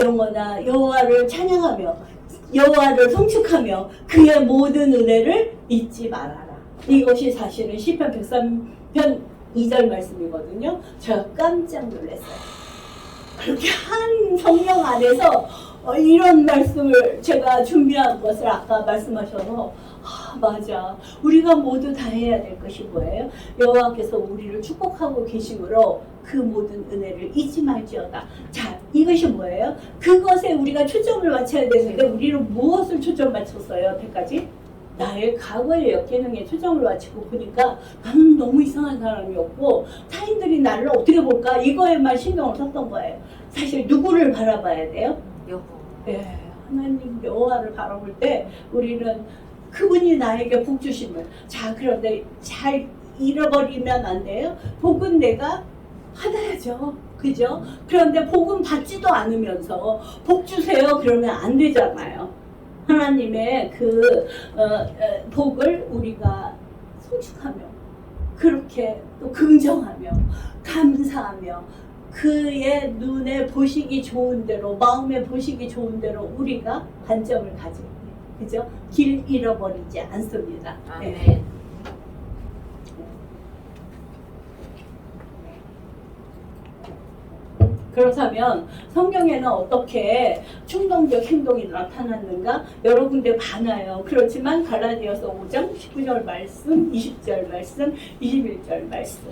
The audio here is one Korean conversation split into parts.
영원하 여호와를 찬양하며 여호와를 송축하며 그의 모든 은혜를 잊지 말아라. 이것이 사실은 시편 103편 2절 말씀이거든요. 제가 깜짝 놀랐어요. 그렇게 한 성령 안에서 이런 말씀을 제가 준비한 것을 아까 말씀하셔서 맞아. 우리가 모두 다 해야 될 것이 뭐예요? 여호와께서 우리를 축복하고 계심으로 그 모든 은혜를 잊지 말지어다. 자, 이것이 뭐예요? 그것에 우리가 초점을 맞춰야 되는데 우리는 무엇을 초점 맞췄어요? 여태까지? 나의 과거의 역기능에 초점을 맞추고 보니까 나는 너무 이상한 사람이었고 타인들이 나를 어떻게 볼까? 이거에만 신경을 썼던 거예요. 사실 누구를 바라봐야 돼요? 여호. 네, 하나님 여호와를 바라볼 때 우리는 그분이 나에게 복 주심을. 자, 그런데 잘 잃어버리면 안 돼요. 복은 내가 받아야죠. 그죠? 그런데 복은 받지도 않으면서 복 주세요 그러면 안 되잖아요. 하나님의 그 복을 우리가 송축하며 그렇게 또 긍정하며 감사하며 그의 눈에 보시기 좋은 대로 마음에 보시기 좋은 대로 우리가 관점을 가지고 그죠? 길 잃어버리지 않습니다. 아멘. 네. 그렇다면 성경에는 어떻게 충동적 행동이 나타났는가? 여러 군데 많아요. 그렇지만 갈라디아서 5장 19절 말씀, 20절 말씀, 21절 말씀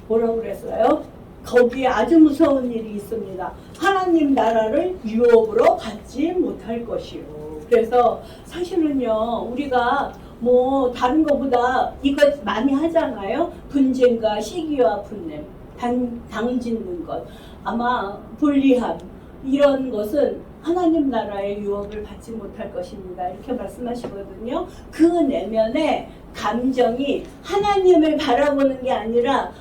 뭐라고 그랬어요? 거기에 아주 무서운 일이 있습니다. 하나님 나라를 유업으로 받지 못할 것이요. 그래서 사실은요, 우리가 뭐 다른 것보다 이거 많이 하잖아요. 분쟁과 시기와 분냄, 당 짓는 것, 아마 불리함, 이런 것은 하나님 나라의 유업을 받지 못할 것입니다. 이렇게 말씀하시거든요. 그 내면의 감정이 하나님을 바라보는 게 아니라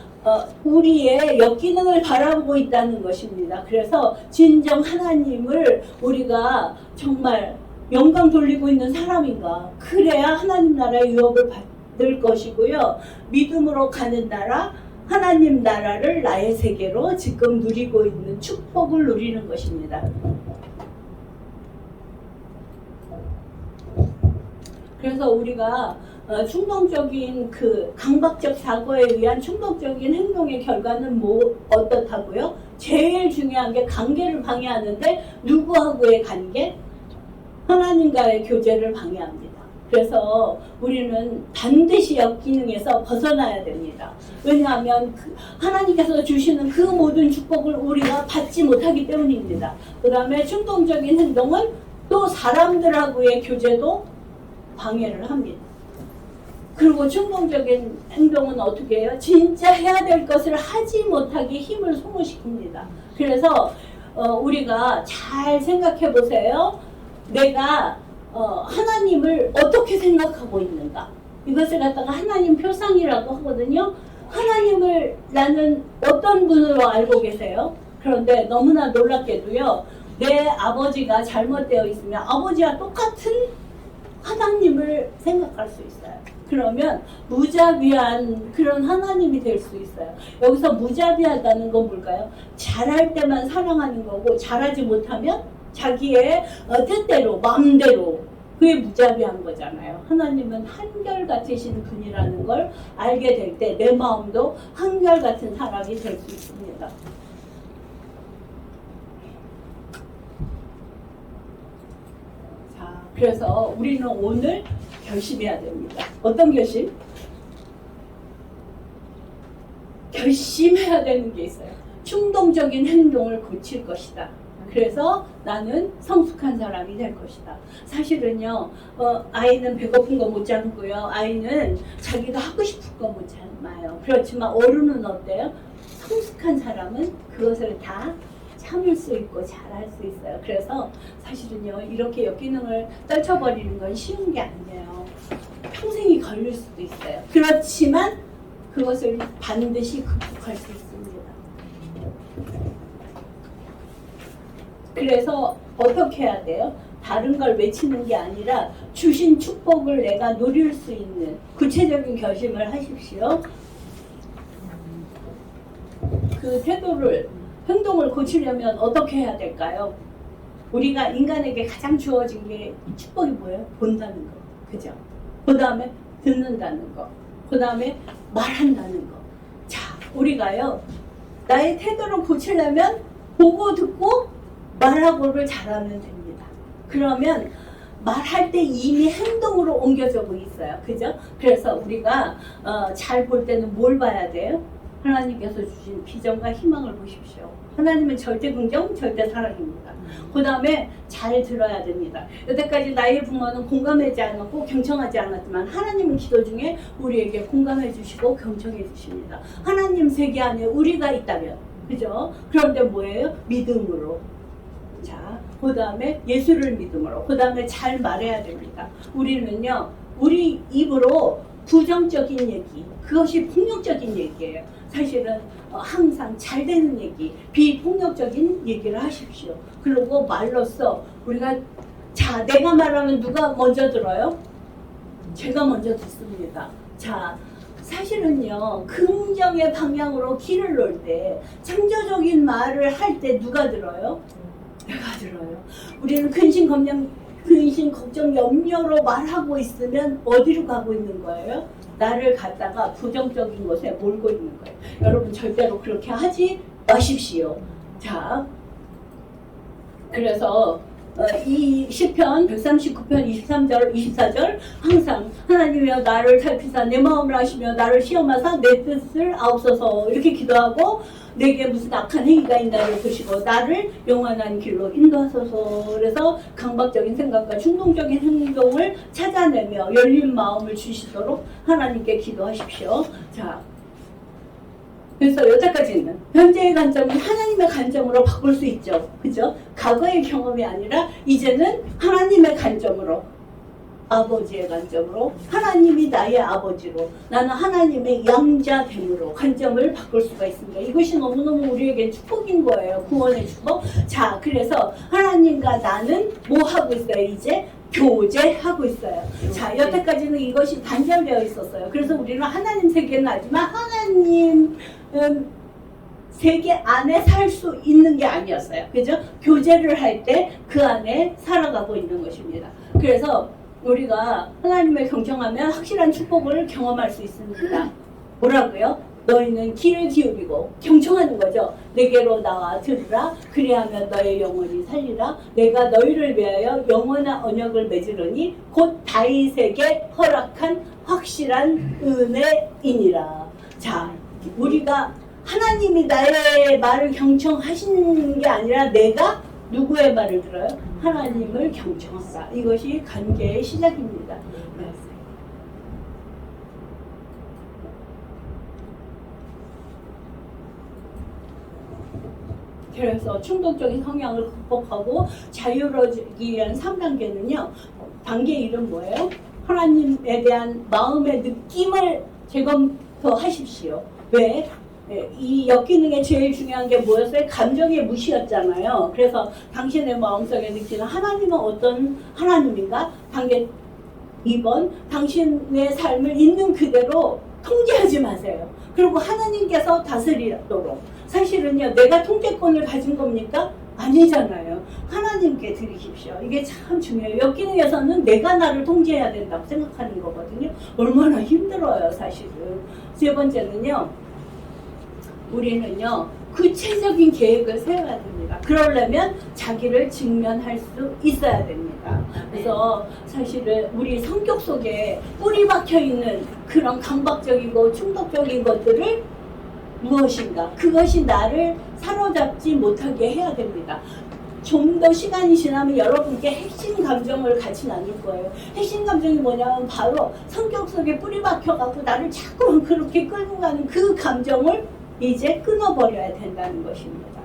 우리의 역기능을 바라보고 있다는 것입니다. 그래서 진정 하나님을 우리가 정말 영광 돌리고 있는 사람인가? 그래야 하나님 나라의 유업을 받을 것이고요. 믿음으로 가는 나라, 하나님 나라를 나의 세계로 지금 누리고 있는 축복을 누리는 것입니다. 그래서 우리가 충동적인 그 강박적 사고에 의한 충동적인 행동의 결과는 뭐 어떻다고요? 제일 중요한 게 관계를 방해하는데 누구하고의 관계? 하나님과의 교제를 방해합니다. 그래서 우리는 반드시 역기능에서 벗어나야 됩니다. 왜냐하면 하나님께서 주시는 그 모든 축복을 우리가 받지 못하기 때문입니다. 그 다음에 충동적인 행동은 또 사람들하고의 교제도 방해를 합니다. 그리고 충동적인 행동은 어떻게 해요? 진짜 해야 될 것을 하지 못하게 힘을 소모시킵니다. 그래서 우리가 잘 생각해 보세요. 내가 하나님을 어떻게 생각하고 있는가? 이것을 갖다가 하나님 표상이라고 하거든요. 하나님을 나는 어떤 분으로 알고 계세요? 그런데 너무나 놀랍게도요. 내 아버지가 잘못되어 있으면 아버지와 똑같은 하나님을 생각할 수 있어요. 그러면 무자비한 그런 하나님이 될 수 있어요. 여기서 무자비하다는 건 뭘까요? 잘할 때만 사랑하는 거고 잘하지 못하면 자기의 뜻대로 마음대로 그게 무자비한 거잖아요. 하나님은 한결같으신 분이라는 걸 알게 될 때 내 마음도 한결같은 사람이 될 수 있습니다. 자, 그래서 우리는 오늘 결심해야 됩니다. 어떤 결심? 결심해야 되는 게 있어요. 충동적인 행동을 고칠 것이다. 그래서 나는 성숙한 사람이 될 것이다. 사실은요, 아이는 배고픈 거 못 참고요. 아이는 자기가 하고 싶은 거 못 참아요. 그렇지만 어른은 어때요? 성숙한 사람은 그것을 다 참을 수 있고 잘할 수 있어요. 그래서 사실은요, 이렇게 역기능을 떨쳐버리는 건 쉬운 게 아니에요. 평생이 걸릴 수도 있어요. 그렇지만 그것을 반드시 극복할 수 있습니다. 그래서 어떻게 해야 돼요? 다른 걸 외치는 게 아니라 주신 축복을 내가 누릴 수 있는 구체적인 결심을 하십시오. 그 태도를, 행동을 고치려면 어떻게 해야 될까요? 우리가 인간에게 가장 주어진 게 축복이 뭐예요? 본다는 거. 그죠? 그 다음에 듣는다는 거. 그 다음에 말한다는 거. 자, 우리가요, 나의 태도를 고치려면 보고 듣고 말하고를 잘하면 됩니다. 그러면 말할 때 이미 행동으로 옮겨지고 있어요. 그죠? 그래서 우리가 잘 볼 때는 뭘 봐야 돼요? 하나님께서 주신 비전과 희망을 보십시오. 하나님은 절대 긍정, 절대 사랑입니다. 그 다음에 잘 들어야 됩니다. 여태까지 나의 부모는 공감하지 않았고 경청하지 않았지만 하나님은 기도 중에 우리에게 공감해 주시고 경청해 주십니다. 하나님 세계 안에 우리가 있다면, 그죠? 그런데 뭐예요? 믿음으로. 자, 그 다음에 예수를 믿음으로. 그 다음에 잘 말해야 됩니다. 우리는요, 우리 입으로 부정적인 얘기, 그것이 폭력적인 얘기예요. 사실은 항상 잘 되는 얘기, 비폭력적인 얘기를 하십시오. 그리고 말로써 우리가, 자, 내가 말하면 누가 먼저 들어요? 제가 먼저 듣습니다. 자, 사실은요, 긍정의 방향으로 길을 놓을 때, 창조적인 말을 할 때 누가 들어요? 내가 들어요. 우리는 근심, 걱정, 염려로 말하고 있으면 어디로 가고 있는 거예요? 나를 갖다가 부정적인 곳에 몰고 있는 거예요. 여러분 절대로 그렇게 하지 마십시오. 자, 그래서 이 시편 139편 23절 24절 항상 하나님이여 나를 살피사 내 마음을 아시며 나를 시험하사 내 뜻을 아옵소서 이렇게 기도하고 내게 무슨 악한 행위가 있나를 보시고 나를 영원한 길로 인도하소서. 그래서 강박적인 생각과 충동적인 행동을 찾아내며 열린 마음을 주시도록 하나님께 기도하십시오. 자, 그래서 여태까지는 현재의 관점은 하나님의 관점으로 바꿀 수 있죠. 그죠? 과거의 경험이 아니라 이제는 하나님의 관점으로, 아버지의 관점으로, 하나님이 나의 아버지로, 나는 하나님의 양자됨으로 관점을 바꿀 수가 있습니다. 이것이 너무너무 우리에게 축복인 거예요. 구원의 축복. 자, 그래서 하나님과 나는 뭐 하고 있어요? 이제 교제하고 있어요. 자, 여태까지는 이것이 단절되어 있었어요. 그래서 우리는 하나님 세계는 알지만 하나님 세계 안에 살 수 있는 게 아니었어요. 그죠? 교제를 할 때 그 안에 살아가고 있는 것입니다. 그래서 우리가 하나님을 경청하면 확실한 축복을 경험할 수 있습니다. 뭐라고요? 너희는 귀를 기울이고 경청하는 거죠. 내게로 나와 들으라. 그리하면 너의 영혼이 살리라. 내가 너희를 위하여 영원한 언약을 맺으려니 곧 다윗에게 허락한 확실한 은혜이니라. 자, 우리가 하나님이 나의 말을 경청하시는 게 아니라 내가 누구의 말을 들어요? 하나님을 경청하라. 이것이 관계의 시작입니다. 네. 그래서 충동적인 성향을 극복하고 자유로워지기 위한 3단계는요. 단계 이름 뭐예요? 하나님에 대한 마음의 느낌을 재검토하십시오. 왜? 이 역기능의 제일 중요한 게 뭐였어요? 감정의 무시였잖아요. 그래서 당신의 마음속에 느끼는 하나님은 어떤 하나님인가? 단계 2번, 당신의 삶을 있는 그대로 통제하지 마세요. 그리고 하나님께서 다스리도록. 사실은요, 내가 통제권을 가진 겁니까? 아니잖아요. 하나님께 드리십시오. 이게 참 중요해요. 역기능에서는 내가 나를 통제해야 된다고 생각하는 거거든요. 얼마나 힘들어요, 사실은. 세 번째는요, 우리는요, 구체적인 계획을 세워야 됩니다. 그러려면 자기를 직면할 수 있어야 됩니다. 그래서 사실은 우리 성격 속에 뿌리 박혀 있는 그런 강박적이고 충동적인 것들을 무엇인가, 그것이 나를 사로잡지 못하게 해야 됩니다. 좀 더 시간이 지나면 여러분께 핵심 감정을 같이 나눌 거예요. 핵심 감정이 뭐냐면 바로 성격 속에 뿌리 박혀갖고 나를 자꾸만 그렇게 끌고 가는 그 감정을 이제 끊어버려야 된다는 것입니다.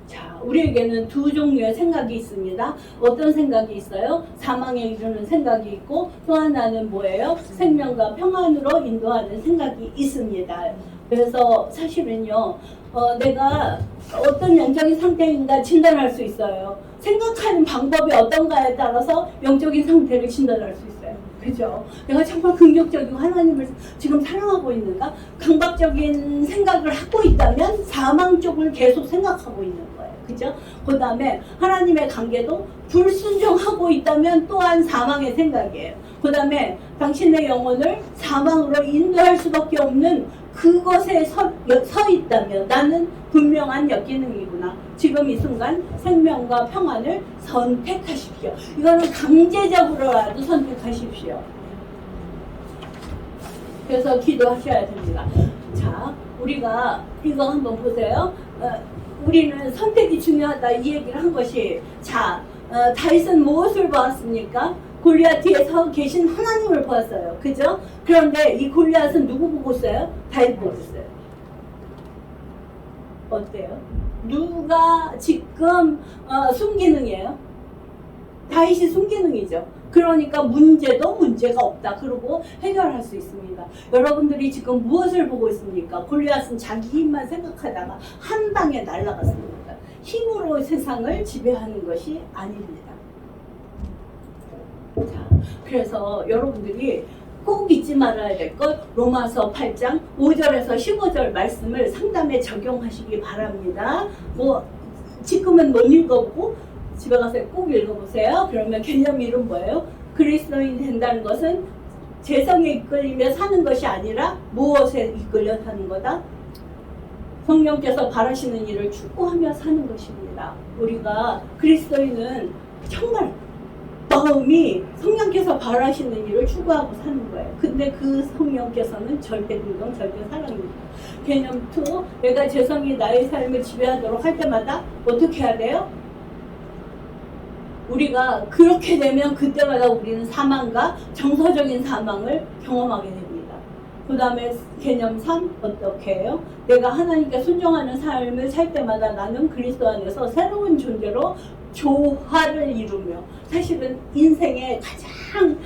자, 우리에게는 두 종류의 생각이 있습니다. 어떤 생각이 있어요? 사망에 이르는 생각이 있고, 또 하나는 뭐예요? 생명과 평안으로 인도하는 생각이 있습니다. 그래서 사실은요, 내가 어떤 영적인 상태인가 진단할 수 있어요. 생각하는 방법이 어떤가에 따라서 영적인 상태를 진단할 수 있어요. 그죠? 내가 정말 긍정적이고 하나님을 지금 사랑하고 있는가? 강박적인 생각을 하고 있다면 사망 쪽을 계속 생각하고 있는 거예요. 그죠? 그 다음에 하나님의 관계도 불순종하고 있다면 또한 사망의 생각이에요. 그 다음에 당신의 영혼을 사망으로 인도할 수밖에 없는 그것에 서 있다면 나는 분명한 역기능이구나. 지금 이 순간 생명과 평안을 선택하십시오. 이거는 강제적으로라도 선택하십시오. 그래서 기도하셔야 됩니다. 자, 우리가 이거 한번 보세요. 우리는 선택이 중요하다 이 얘기를 한 것이, 자, 다윗은 무엇을 보았습니까? 골리앗 뒤에 서 계신 하나님을 보았어요. 그죠? 그런데 이 골리앗은 누구 보고 있어요? 다윗 보고 있어요. 어때요? 누가 지금 순기능이에요? 다윗이 순기능이죠. 그러니까 문제도 문제가 없다. 그리고 해결할 수 있습니다. 여러분들이 지금 무엇을 보고 있습니까? 골리앗은 자기 힘만 생각하다가 한 방에 날아갔습니다. 힘으로 세상을 지배하는 것이 아닙니다. 자, 그래서 여러분들이 꼭 잊지 말아야 될 것, 로마서 8장 5절에서 15절 말씀을 상담에 적용하시기 바랍니다. 뭐 지금은 못 읽어보고 집에 가서 꼭 읽어보세요. 그러면 개념 이름 뭐예요? 그리스도인이 된다는 것은 재성에 이끌리며 사는 것이 아니라 무엇에 이끌려 사는 거다? 성령께서 바라시는 일을 추구하며 사는 것입니다. 우리가 그리스도인은 정말 마음이 성령께서 바라시는 일을 추구하고 사는 거예요. 근데 그 성령께서는 절대 긍정, 절대 사랑입니다. 개념 2, 내가 재성이 나의 삶을 지배하도록 할 때마다 어떻게 해야 돼요? 우리가 그렇게 되면 그때마다 우리는 사망과 정서적인 사망을 경험하게 됩니다. 그 다음에 개념 3, 어떻게 해요? 내가 하나님께 순종하는 삶을 살 때마다 나는 그리스도 안에서 새로운 존재로 조화를 이루며, 사실은 인생의 가장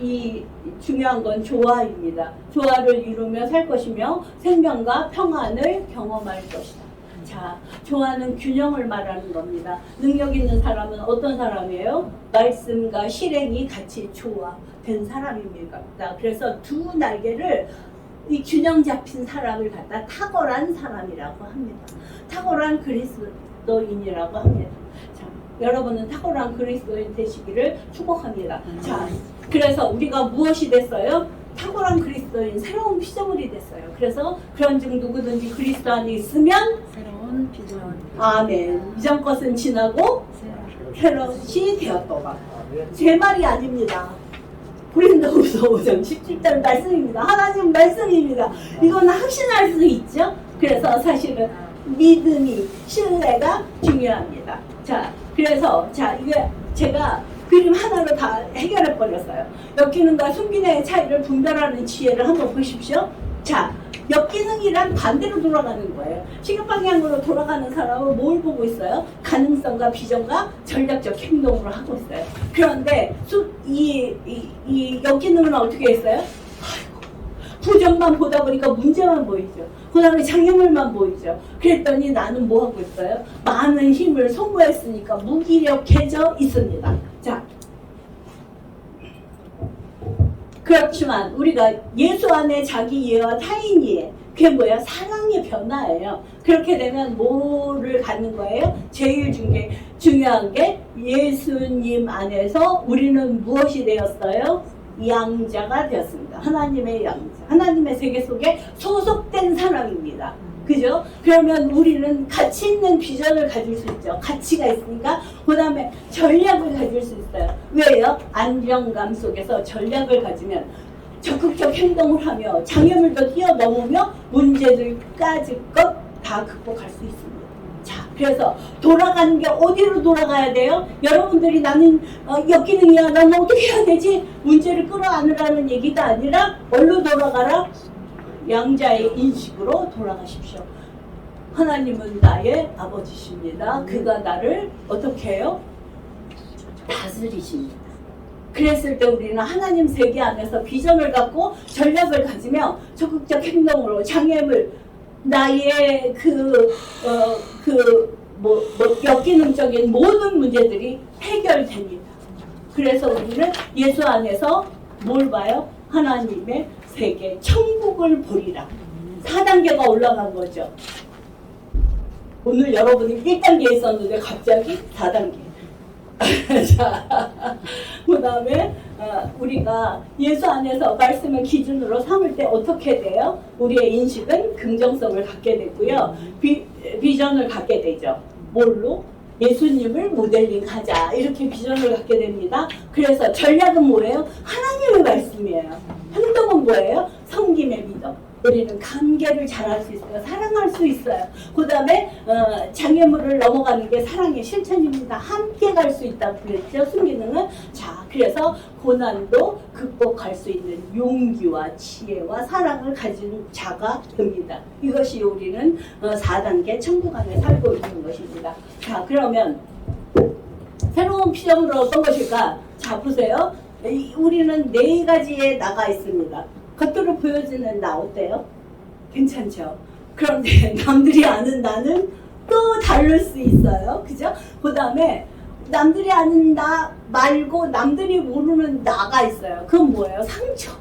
이 중요한 건 조화입니다. 조화를 이루며 살 것이며 생명과 평안을 경험할 것이다. 자, 조화는 균형을 말하는 겁니다. 능력 있는 사람은 어떤 사람이에요? 말씀과 실행이 같이 조화된 사람입니다. 그래서 두 날개를, 이 균형 잡힌 사람을 갖다 탁월한 사람이라고 합니다. 탁월한 그리스도인이라고 합니다. 자, 여러분은 탁월한 그리스도인 되시기를 축복합니다. 자, 그래서 우리가 무엇이 됐어요? 탁월한 그리스도인, 새로운 피조물이 됐어요. 그래서 그런즉 누구든지 그리스도 안에 있으면 새로운 비전. 아멘. 이전 것은 지나고 새로이 되었도다. 제 말이 아닙니다. 고린도후서 5장 17절 말씀입니다. 하나님 말씀입니다. 이거는 확신할 수 있죠. 그래서 사실은 믿음이, 신뢰가 중요합니다. 자, 그래서 이게 제가 그림 하나로 다 해결해 버렸어요. 역기능과 순기능의 차이를 분별하는 지혜를 한번 보십시오. 자, 역기능이란 반대로 돌아가는 거예요. 시각 방향으로 돌아가는 사람은 뭘 보고 있어요? 가능성과 비전과 전략적 행동으로 하고 있어요. 그런데 이 역기능은 어떻게 했어요? 부정만 보다 보니까 문제만 보이죠. 그 다음에 장애물만 보이죠. 그랬더니 나는 뭐 하고 있어요? 많은 힘을 소모했으니까 무기력해져 있습니다. 자, 그렇지만 우리가 예수 안에 자기 이해와 타인 이해, 그게 뭐야? 사랑의 변화예요. 그렇게 되면 뭐를 갖는 거예요? 제일 중요한 게 예수님 안에서 우리는 무엇이 되었어요? 양자가 되었습니다. 하나님의 양자, 하나님의 세계 속에 소속된 사람입니다. 그죠? 그러면 우리는 가치 있는 비전을 가질 수 있죠. 가치가 있으니까. 그 다음에 전략을 가질 수 있어요. 왜요? 안정감 속에서 전략을 가지면 적극적 행동을 하며 장애물도 뛰어넘으며 문제들까지 것 다 극복할 수 있습니다. 자, 그래서 돌아가는 게 어디로 돌아가야 돼요? 여러분들이 나는 역기능이야, 나는 어떻게 해야 되지? 문제를 끌어안으라는 얘기가 아니라 어디로 돌아가라? 양자의 인식으로 돌아가십시오. 하나님은 나의 아버지십니다. 그가 나를 어떻게 해요? 다스리십니다. 그랬을 때 우리는 하나님 세계 안에서 비전을 갖고 전략을 가지며 적극적 행동으로 장애물, 나의 역기능적인 모든 문제들이 해결됩니다. 그래서 우리는 예수 안에서 뭘 봐요? 하나님의 세계, 천국을 보리라. 4단계가 올라간 거죠. 오늘 여러분이 1단계에 있었는데 갑자기 4단계. 자, 그 다음에 우리가 예수 안에서 말씀을 기준으로 삼을 때 어떻게 돼요? 우리의 인식은 긍정성을 갖게 되고요. 비전을 갖게 되죠. 뭘로? 예수님을 모델링하자, 이렇게 비전을 갖게 됩니다. 그래서 전략은 뭐예요? 하나님의 말씀이에요. 행동은 뭐예요? 섬김의 믿음. 우리는 관계를 잘할 수 있어요. 사랑할 수 있어요. 그 다음에 장애물을 넘어가는 게 사랑의 실천입니다. 함께 갈 수 있다고 그랬죠. 순기능은. 자, 그래서 고난도 극복할 수 있는 용기와 지혜와 사랑을 가진 자가 됩니다. 이것이 우리는 4단계 천국 안에 살고 있는 것입니다. 자, 그러면 새로운 피조물은 어떤 것일까? 자, 보세요. 우리는 4가지에 나가 있습니다. 겉으로 보여지는 나 어때요? 괜찮죠? 그런데 남들이 아는 나는 또 다를 수 있어요. 그죠? 그 다음에 남들이 아는 나 말고 남들이 모르는 나가 있어요. 그건 뭐예요? 상처.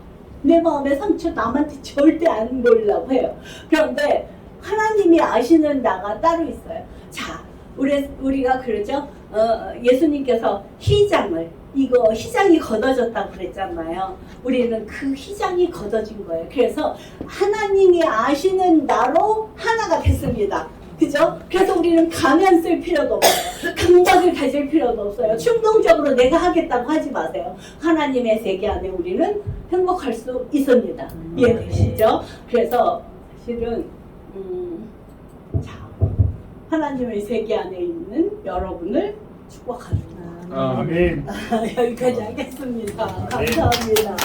내 마음의 상처 남한테 절대 안 보이려고 해요. 그런데 하나님이 아시는 나가 따로 있어요. 자, 우리가 그러죠? 예수님께서 이거 희장이 걷어졌다고 그랬잖아요. 우리는 그 희장이 걷어진 거예요. 그래서 하나님이 아시는 나로 하나가 됐습니다. 그죠? 그래서 우리는 가면 쓸 필요도 없어요. 강박을 가질 필요도 없어요. 충동적으로 내가 하겠다고 하지 마세요. 하나님의 세계 안에 우리는 행복할 수 있습니다. 이해되시죠? 그래서 사실은 자, 하나님의 세계 안에 있는 여러분을 축복합니다. 아멘. 여기까지 하겠습니다. 감사합니다.